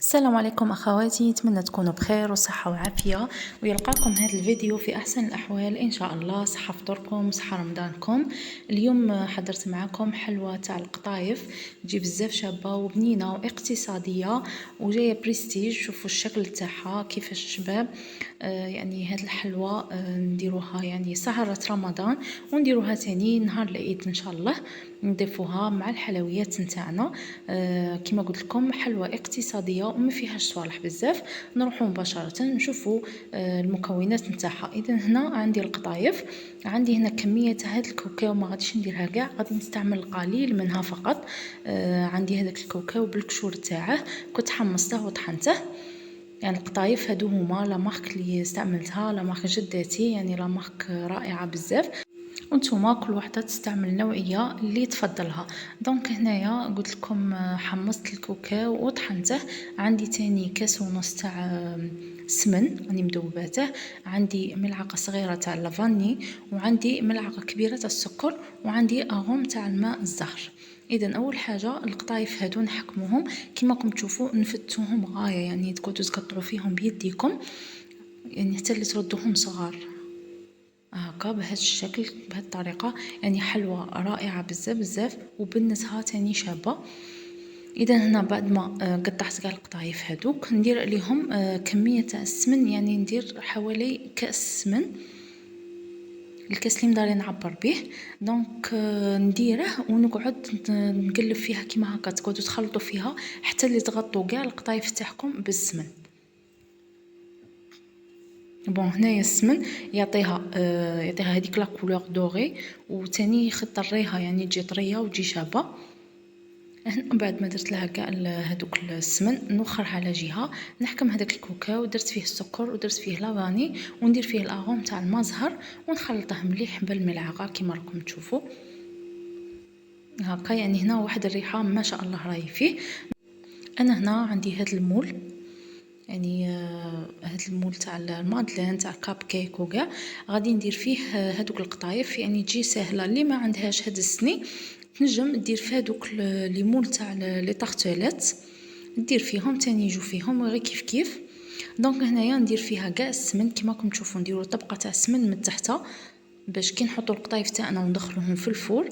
السلام عليكم اخواتي، نتمنى تكونوا بخير وصحه وعافيه ويلقاكم هذا الفيديو في احسن الاحوال ان شاء الله. صحه فطوركم، صحه رمضانكم. اليوم حضرت معكم حلوه تاع القطايف، تجي بزاف شابه وبنينه واقتصاديه وجايه بريستيج. شوفوا الشكل تاعها كيفاش شباب. يعني هاد الحلوى نديروها يعني سهرة رمضان، ونديروها تاني نهار العيد ان شاء الله، نضيفوها مع الحلويات نتاعنا. كما قلت لكم حلوى اقتصاديه وما فيهاش صوالح بزاف. نروحوا مباشره نشوفوا المكونات نتاعها. اذا هنا عندي القطايف، عندي هنا كميه تاع هاد الكاوكاو، ما غاديش نديرها كاع، غادي نستعمل القليل منها فقط. عندي هذاك الكاوكاو بالكشور تاعه، كنت حمصته وطحنته. يعني القطايف هادو هما لا مارك اللي استعملتها، لا مارك جدتي، يعني لا مارك رائعه بزاف. وانتوما كل وحده تستعمل النوعيه اللي تفضلها. دونك هنايا قلت لكم حمصت الكاوكاو وطحنته. عندي تاني كاس ونص تاع سمن راني مذوباته، عندي ملعقه صغيره تاع لافاني، وعندي ملعقه كبيره تاع السكر، وعندي اغوم تاع الماء الزهر. اذا اول حاجه القطايف هادو نحكموهم كما راكم تشوفوا، نفتوهم غايه، يعني تقعدوا تقطعوا فيهم بيديكم يعني حتى اللي تردوهم صغار هكا بهذا الشكل بهذه الطريقه. يعني حلوه رائعه بزاف بزاف وبنتها تاني شابه. اذا هنا بعد ما قطعت كاع القطايف هذوك ندير عليهم كميه تاع السمن، يعني ندير حوالي كاس سمن، الكاس اللي مداري نعبر به. دونك نديره ونقعد نقلب فيها كيما هكا، تقعدوا تخلطوا فيها حتى اللي تغطوا كاع القطايف تاعكم بالسمن. بون هنايا السمن يعطيها هذيك لا كولور دوغي، وتاني يخطريها يعني تجي طريه وتجي شابه. بعد ما درت لها كاع هذوك السمن نوخرها على جهه، نحكم هذاك الكاوكاو، درت فيه السكر ودرت فيه لافاني وندير فيه الاغوم تاع المزهر ونخلطه مليح بالملعقه كما راكم تشوفوا هكا. يعني هنا واحد الريحه ما شاء الله راهي فيه. انا هنا عندي هذا المول، يعني هاد المول تاع المادلين تاع كاب كيك وكاع، غادي ندير فيه هادوك القطايف، يعني تجي سهله. اللي ما عندهاش هاد السني تنجم دير في هادوك لي مول تاع لي طارتولات، دير فيهم تاني يجوا فيهم غير كيف كيف. دونك هنايا ندير فيها كاع السمن كما راكم تشوفوا، نديروا طبقه تاع السمن من تحت باش كي نحطوا القطايف تاعنا وندخلوهم في الفور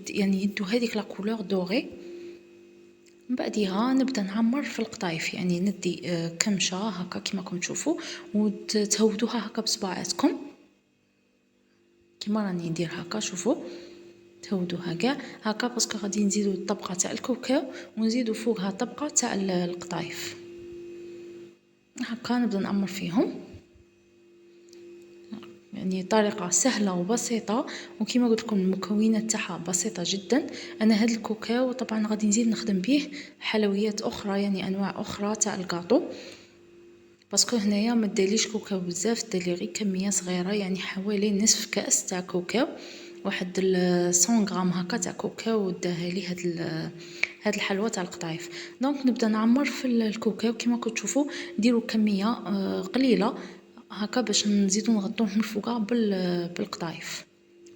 يعني يدوا هذيك لا كولور دوغي. من بعدها نبدا نعمر في القطايف، يعني ندي كمشه هكا كما راكم تشوفوا وتهودوها هكا بصباعاتكم كما راني ندير هكا. شوفوا تهودوها كاع هكا باسكو غادي نزيدو الطبقه تاع الكاوكاو ونزيدو فوقها طبقه تاع القطايف هكا. نبدا نعمر فيهم، يعني طريقه سهله وبسيطه، وكما قلت لكم المكونات تاعها بسيطه جدا. انا هذا الكاوكاو طبعا غادي نزيد نخدم به حلويات اخرى، يعني انواع اخرى تاع الكاطو، باسكو هنايا ما داليش كاوكاو بزاف، دالي غير كميه صغيره، يعني حوالي نصف كاس تاع كاوكاو، واحد 100 غرام هكا تاع كاوكاو داها لي هاد الحلوى تاع القطايف. دونك نبدا نعمر في الكاوكاو كما كتشوفوا، نديروا كميه قليله هكا باش نزيدو نغطوه من الفوق بالقطايف.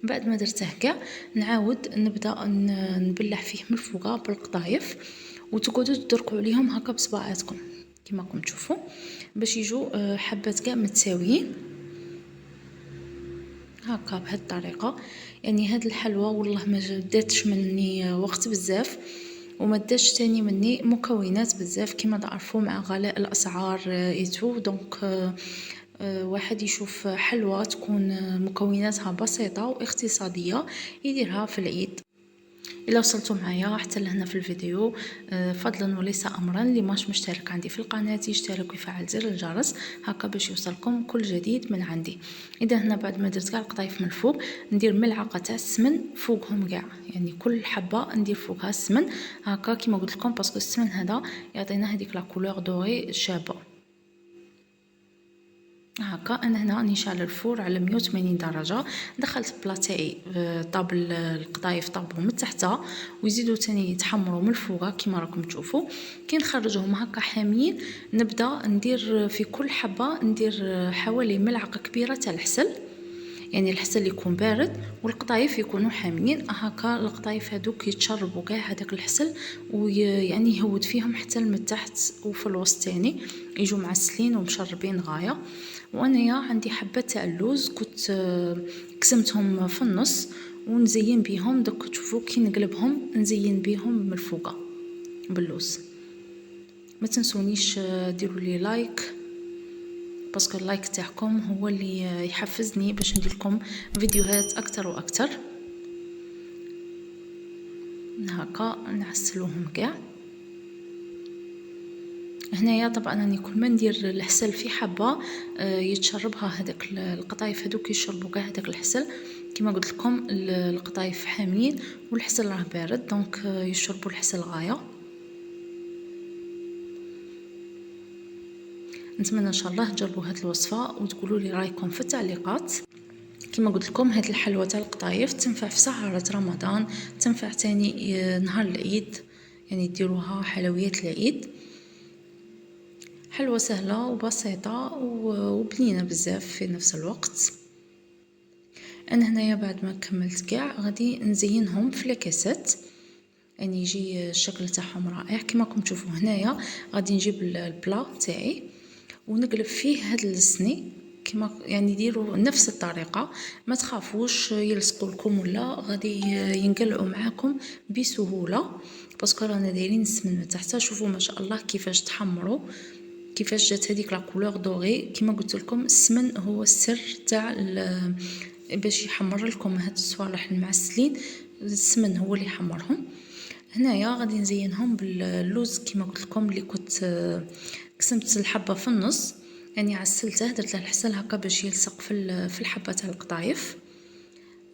بعد ما درته كاع نعاود نبدا نبلح فيه من الفوق بالقطايف، وتقعدوا تدركوا عليهم هكا بصباعاتكم كما راكم تشوفوا باش يجوا حبات كاع متساويين هكا بهذه الطريقه. يعني هاد الحلوى والله ما داتش مني وقت بزاف، وما داتش تاني مني مكونات بزاف كما تعرفوا مع غلاء الاسعار ايتو. دونك واحد يشوف حلوى تكون مكوناتها بسيطه واقتصاديه يديرها في العيد. الا وصلتوا معايا حتى لهنا في الفيديو فضلا وليس امرا، اللي ماش مشترك عندي في القناه يشترك ويفعل زر الجرس هكا باش يوصلكم كل جديد من عندي. اذا هنا بعد ما درت كاع القطايف من الفوق ندير ملعقه تاع السمن فوقهم كاع، يعني كل حبه ندير فوقها السمن هكا كما قلت لكم، باسكو السمن هذا يعطينا هذيك لا كولور دوري شابه هكا. انا هنا راني شاعله الفور على 180 درجه، دخلت البلا تاعي طاب القطايف طابوا من تحت ويزيدوا تاني يتحمروا من الفوق كما راكم تشوفوا. كي نخرجهم هكا حامين نبدا ندير في كل حبه ندير حوالي ملعقه كبيره تاع العسل، يعني الحسل يكون بارد والقطايف يكونوا حامين. هكا القطايف هذوك يتشربوا كاع هذاك الحسل ويعني يهود فيهم حتى من تحت وفي الوسط تاني يجوا معسلين ومشربين غايه. وانايا عندي حبه تاع اللوز كنت قسمتهم في النص ونزين بيهم. دوك تشوفوا كي نقلبهم نزين بيهم من الفوقه باللوز. ما تنسونيش ديروا لي لايك باسكو اللايك تاعكم هو اللي يحفزني باش ندير لكم فيديوهات اكثر واكثر. هكا نعسلوهم كاع. هنايا طبعا راني كل ما ندير الحسل في حبه يتشربها هذاك القطايف هذوك يشربوا كاع هذاك الحسل. كما قلت لكم القطايف حامين والحسل راه بارد دونك يشربوا الحسل غايه. نتمنى ان شاء الله تجربوا هذه الوصفه وتقولوا لي رايكم في التعليقات. كما قلت لكم هذه الحلوى تاع القطايف تنفع في سهرة رمضان، تنفع تاني نهار العيد، يعني ديروها حلويات العيد. حلوى سهله وبسيطه وبنينه بزاف في نفس الوقت. انا هنايا بعد ما كملت كاع غادي نزينهم في لاكاسات، يعني يجي الشكل تاعهم رائع. كما راكم تشوفوا هنايا غادي نجيب البلا تاعي ونقلب فيه هاد السني. كما يعني ديروا نفس الطريقه، ما تخافوش يلصقوا لكم ولا غادي ينقلعوا معاكم بسهوله باسكو رانا دايرين السمن من تحت. شوفوا ما شاء الله كيفاش تحمروا، كيفاش جات هذيك لا كولور دوغي. كما قلت لكم السمن هو السر تاع باش يحمر لكم هاد الصوالح المعسلين، السمن هو اللي يحمرهم. هنايا غادي نزينهم باللوز كما قلت لكم اللي كنت قسمت الحبه في النص، يعني عسلته درت له الحسل هكا باش يلصق في الحبه تاع القطايف.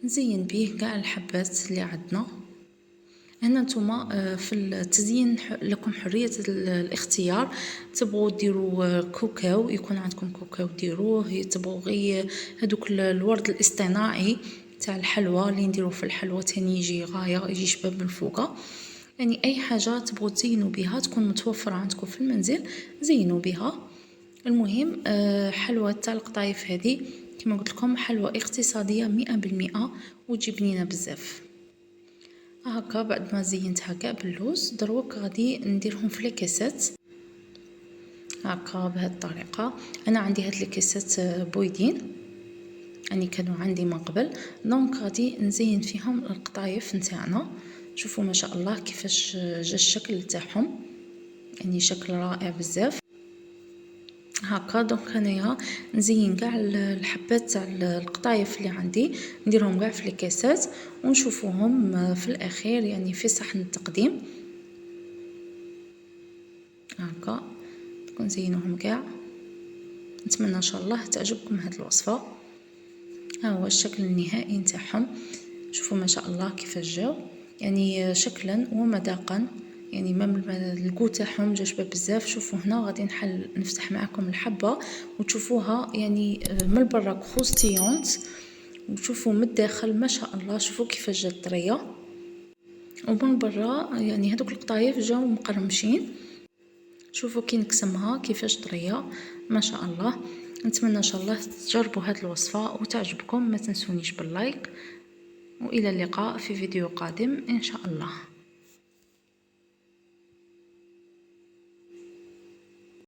نزين به كاع الحبات اللي عندنا. هنا نتوما في التزيين لكم حريه الاختيار، تبغوا ديروا كوكاو يكون عندكم كوكاو ديروه، تبغوا غير هذوك الورد الاصطناعي تاع الحلوى اللي نديروا في الحلوى تاني يجي غايه، يجي شباب من فوقه. يعني اي حاجه تبغوا تزينوا بها تكون متوفره عندكم في المنزل زينوا بها. المهم حلوى تاع القطايف هذه كما قلت لكم حلوى اقتصاديه 100% وتجي بنينه بزاف. هكا بعد ما زينتها كاع باللوز دروك غادي نديرهم في لاكاسات هكا بهذه الطريقه. انا عندي هاد لاكاسات بويدين يعني كانوا عندي من قبل، دونك غادي نزين فيهم القطايف نتاعنا. شوفوا ما شاء الله كيفاش جا الشكل تاعهم، يعني شكل رائع بزاف. هكا دونك انايا نزين كاع الحبات تاع القطايف اللي عندي نديرهم كاع في الكاسات ونشوفوهم في الاخير يعني في صحن التقديم. هكا نزينوهم كاع. نتمنى ان شاء الله تعجبكم هذه الوصفه. ها هو الشكل النهائي نتاعهم. شوفوا ما شاء الله كيفاش جاو، يعني شكلا ومذاقا، يعني مام الكو تاعهم جا شباب بزاف. شوفوا هنا غادي نفتح معكم الحبه وتشوفوها يعني من البرا كروستيونت وتشوفوا من الداخل ما شاء الله. شوفوا كيفاش جات طريه ومن برا يعني هذوك القطايف جاو مقرمشين. شوفوا كي نقسمها كيفاش طريه ما شاء الله. نتمنى ان شاء الله تجربوا هذه الوصفه وتعجبكم. ما تنسونيش باللايك والى اللقاء في فيديو قادم ان شاء الله.